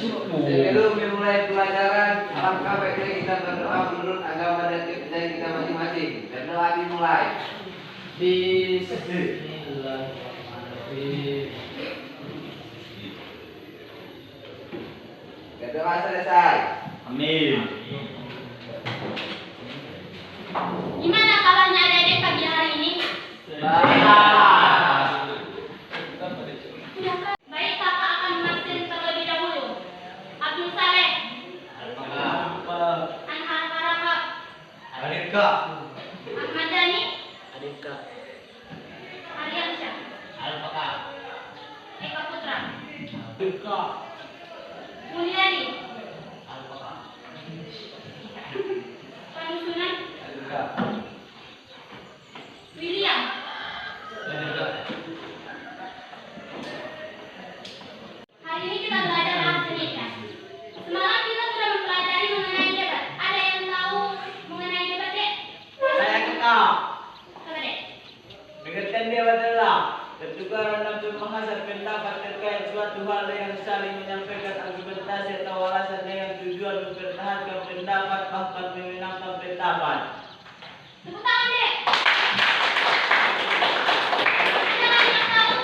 Sebelum memulai pelajaran, alangkah baiknya kita berdoa menurut agama dan kepercayaan kita masing-masing. Berdoa dimulai. Bismillahirrahmanirrahim. Berdoa selesai. Amin. Gimana kabarnya adik-adik pagi hari ini? Baik. Baik, kakak akan menafsir terlebih dahulu. Abdul Saleh, Anhar Karaka, Adika. Ahmad Dhani, Adika. Aryansyah, Alpaka. Eka Putra, Adika. Mulyani, Alpaka. Panusunan, Adika. William. Adika. Hari ini kita belajar bahasa Indonesia. Semalam kita sudah mempelajari mengenai debat. Ada yang tahu mengenai debat, Dek? Saya kenal. Coba, Dek. Pengertian debat adalah pertukaran nafsu menghasar pendapat terkait suatu hal yang saling menyampaikan argumentasi atau alasan dengan tujuan mempertahankan pendapat bahkan memenangkan pendapat. Tepuk tangan, Dek. Ada lagi yang tahu?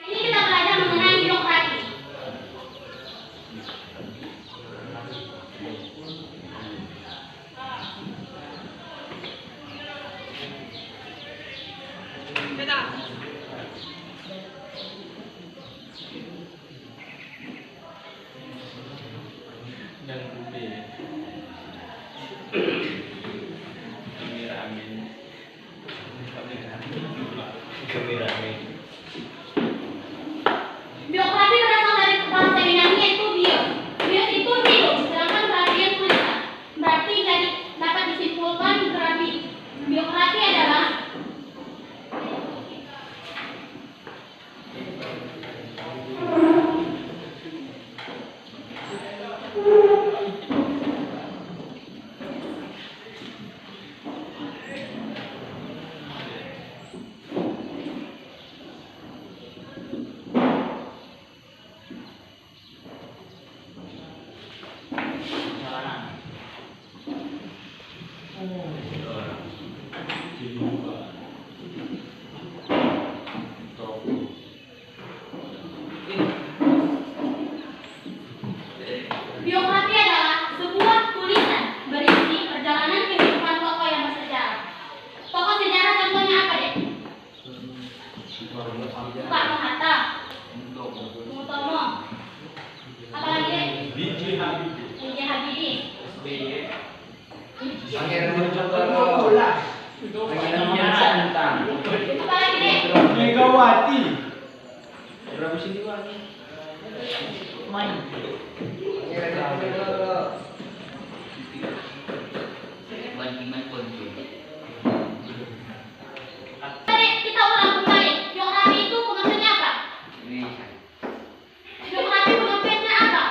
Ini kita belajar mengenai birokrasi. Birokrasi berasal dari bahasa Yunani yaitu bios. Bios itu hidup, sedangkan berarti yang tulisan. Berarti jadi dapat disimpulkan berarti birokrasi adalah birokrasi adalah sebuah tulisan berisi perjalanan kehidupan tokoh yang bersejarah. Tokoh sejarah contohnya apa, Dek? Soekarno-Hatta, Bung Tomo, apa lagi, Dek? B.J. Habibie, apa lagi, Dek? Megawati. Berapa sini Pak? Main. Dek, kita ulang kembali. Birokrasi itu pengertiannya apa? Birokrasi pengertiannya apa?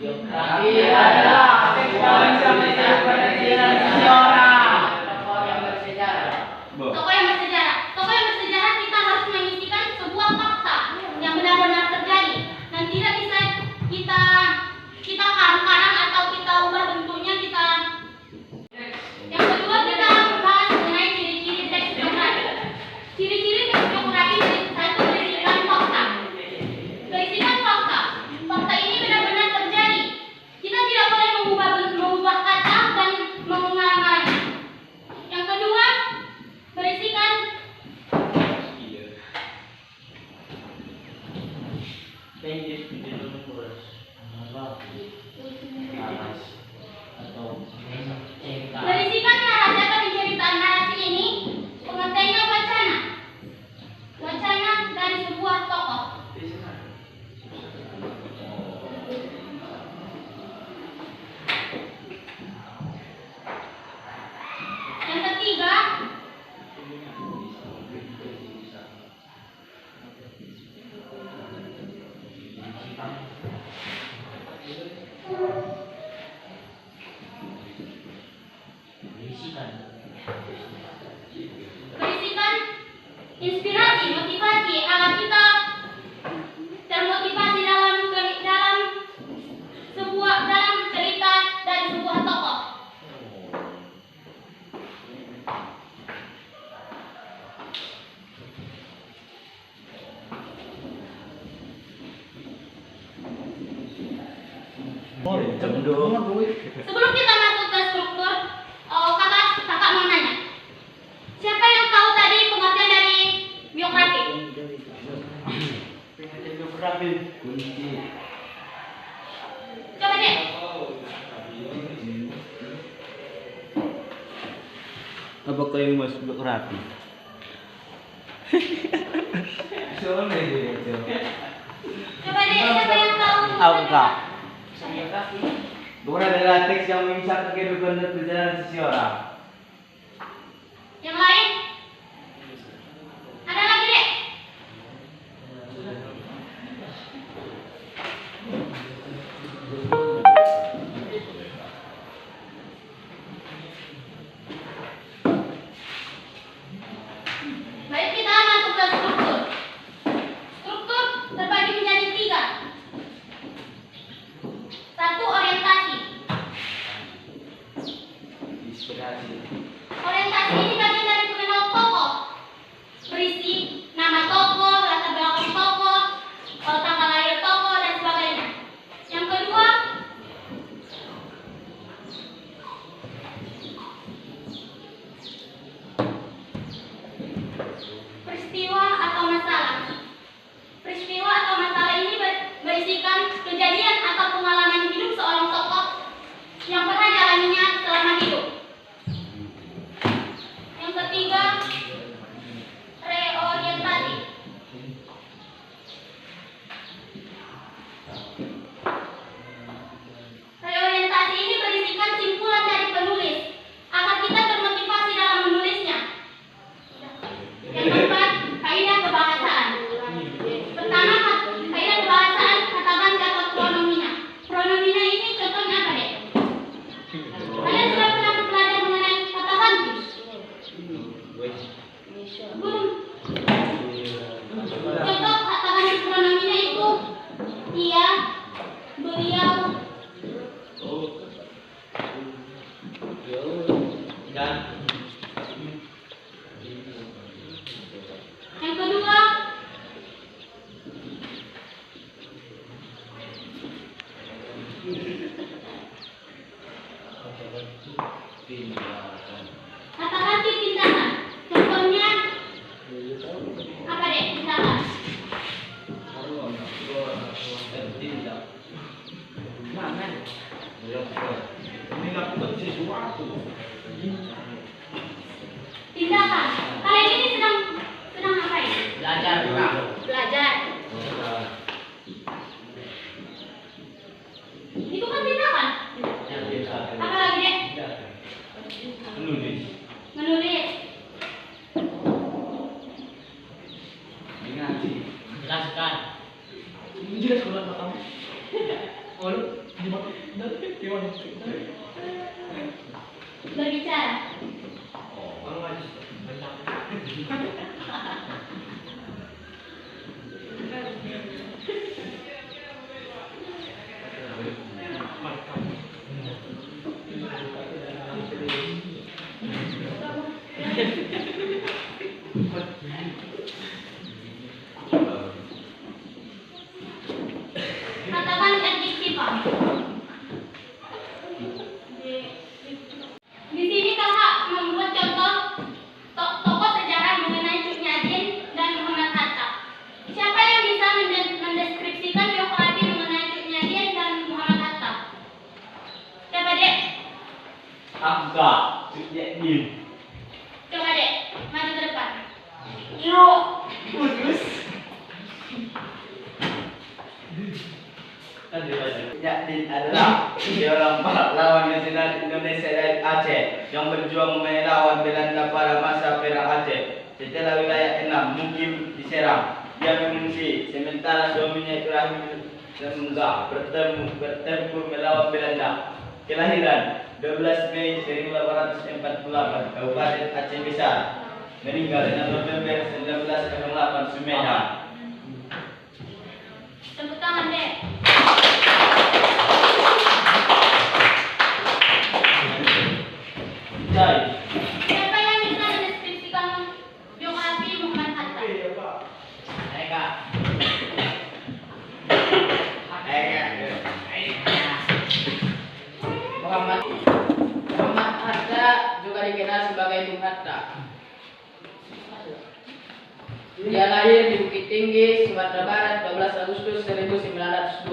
Tapi adalah kuasa menyampaikan seseorang. Tokoh yang bersejarah. Tokoh yang bersejarah. Tokoh yang bersejarah kita harus mengisikan sebuah fakta yang benar-benar terjadi dan tidak bisa kita karang-karang atau kita ubah inspirasi, motivasi agar kita termotivasi dalam dalam cerita dari sebuah tokoh. Sebelum kita masuk ke struktur, kakak mau nanya, siapa yang tahu tadi pengertian dari biografi? Coba deh. Apa kau yang masuk biografi? Coba deh, siapa yang tahu? Aku kak. Bukan adalah teks yang mengisahkan kehidupan dan perjalanan seseorang. Yang lain? Ada lagi deh? Baik, kita masuk ke struktur. Struktur terbagi menjadi 3. 1, orientasi. Orientasi ini bagian dari mengenal tokoh. Berisi nama tokoh, latar belakang tokoh, tanggal lahir tokoh, dan sebagainya. Yang kedua, peristiwa atau masalah. Peristiwa atau masalah ini berisikan kejadian atau pengalaman hidup seorang tokoh yang pernah dialaminya selama hidup. Yang ketiga, reorientasi. Reorientasi ini berisikan simpulan dari penulis agar kita termotivasi dalam menulisnya. Yang keempat, kaidah kebahasaan. Pertama, kaidah kebahasaan katakan kata pronomina. Pronomina ini contohnya apa deh? Kalian sudah pernah belajar mengenai kata ganti? Belum. Contoh kata ganti pronomina itu dia, beliau. Yang kedua, kata ganti tindakan. Contohnya apa deh tindakan? Tindakan. Kalian ini sedang apa ya? Belajar. Itu kan tindakan. Apa lagi deh? Menulis. Jelaskan. Berbicara. Katakan adjektiva. Di sini kakak membuat contoh tokoh sejarah mengenai Cut Nyadim dan Muhammad Hatta. Siapa yang bisa mendeskripsikan biografi mengenai Cut Nyadim dan Muhammad Hatta? Coba dek. Aku kak. Cut. Coba dek, maju ke depan. Yo, bagus. Nyadim adalah seorang pahlawan nasional Indonesia dari Aceh yang berjuang melawan Belanda pada masa perang Aceh. Setelah wilayah enam mukim diserang, dia mengungsi sementara suaminya Ibrahim Semengga bertempur melawan Belanda. Kelahiran 12 Mei 1848, Kabupaten Aceh Besar. meninggal 6 November 1908 Sumedang. Tepuk tangan deh. Jai. Siapa yang bisa mendeskripsikan biografi Muhammad Hatta? Eka. Muhammad Hatta juga dikenal sebagai Bung Hatta. Dia lahir di Bukit Tinggi, Sumatera Barat 12 Agustus 1902.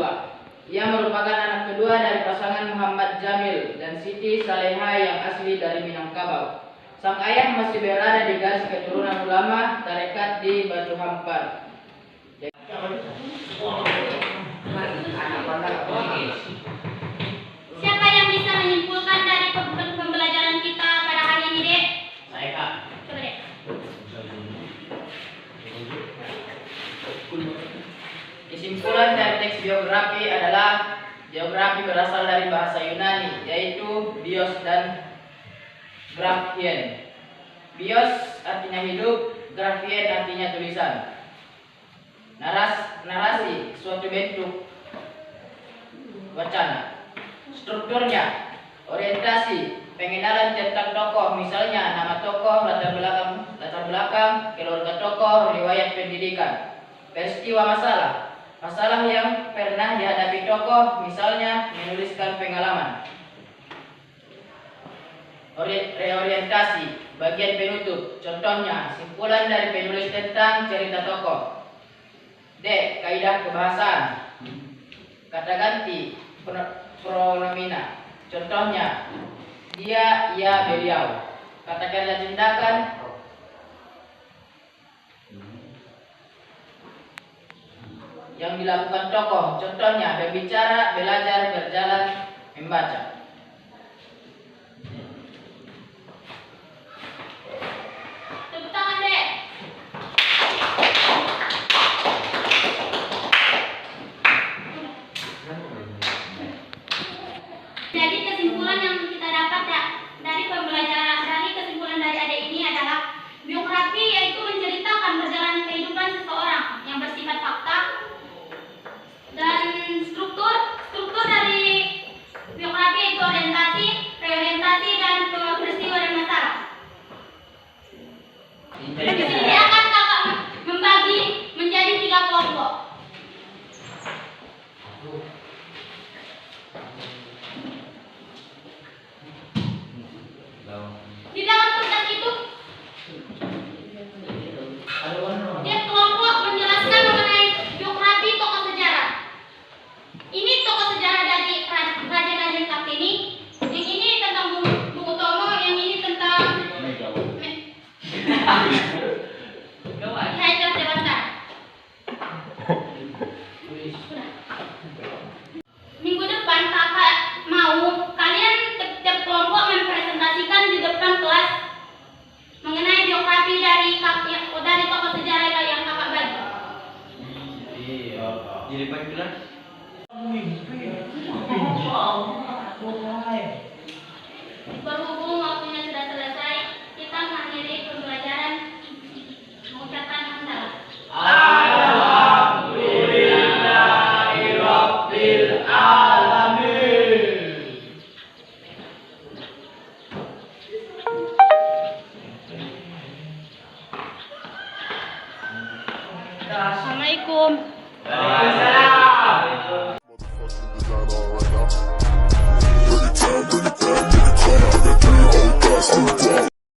Ia merupakan anak kedua dari pasangan Muhammad Jamil dan Siti Saleha yang asli dari Minangkabau. Sang ayah masih berada di garis keturunan ulama tarekat di Batu Hampar. Siapa yang bisa menyimpulkan dari pembelajaran kita pada hari ini, Dek? Saya Kak. Coba, Dek. Kesimpulan dari teks biografi adalah biografi berasal dari bahasa Yunani, yaitu bios dan graphien. Bios artinya hidup, graphien artinya tulisan. Narasi suatu bentuk wacana. Strukturnya, orientasi, pengenalan tentang tokoh, misalnya nama tokoh, latar belakang, keluarga tokoh, riwayat pendidikan. Peristiwa masalah yang pernah dihadapi tokoh, misalnya menuliskan pengalaman. Reorientasi, bagian penutup, contohnya simpulan dari penulis tentang cerita tokoh. D. Kaidah kebahasaan, kata ganti, pronomina, contohnya dia, ia, beliau. Kata kerja tindakan, yang dilakukan tokoh, contohnya berbicara, belajar, berjalan, membaca. Tepuk tangan, Dek. Jadi kesimpulan yang kita dapat dari kesimpulan dari adik ini adalah biografi yaitu menceritakan perjalanan kehidupan seseorang yang bersifat fakta, dan struktur dari biografi itu orientasi, reorientasi, dan peristiwa dan masalah. Di sini akan kakak membagi menjadi 3 kelompok. Di dalam kertas itu, tiap kelompok menjelaskan mengenai biografi tokoh sejarah. Ini tokoh sejarah dari Raja-Raja Kartini. Yang ini tentang Bung Utomo, yang ini tentang Hajar Dewantara. Minggu depan kakak mau kalian tiap kelompok mempresentasikan di depan kelas mengenai biografi dari tokoh sejarah yang kakak bagi. Di depan kelas. Berhubung waktunya sudah selesai, kita mengakhiri pembelajaran mengucapkan hamdalah. Alhamdulillahirabbil alamin. Assalamualaikum. Waalaikumsalam. Bring it down, I got 3 old thoughts,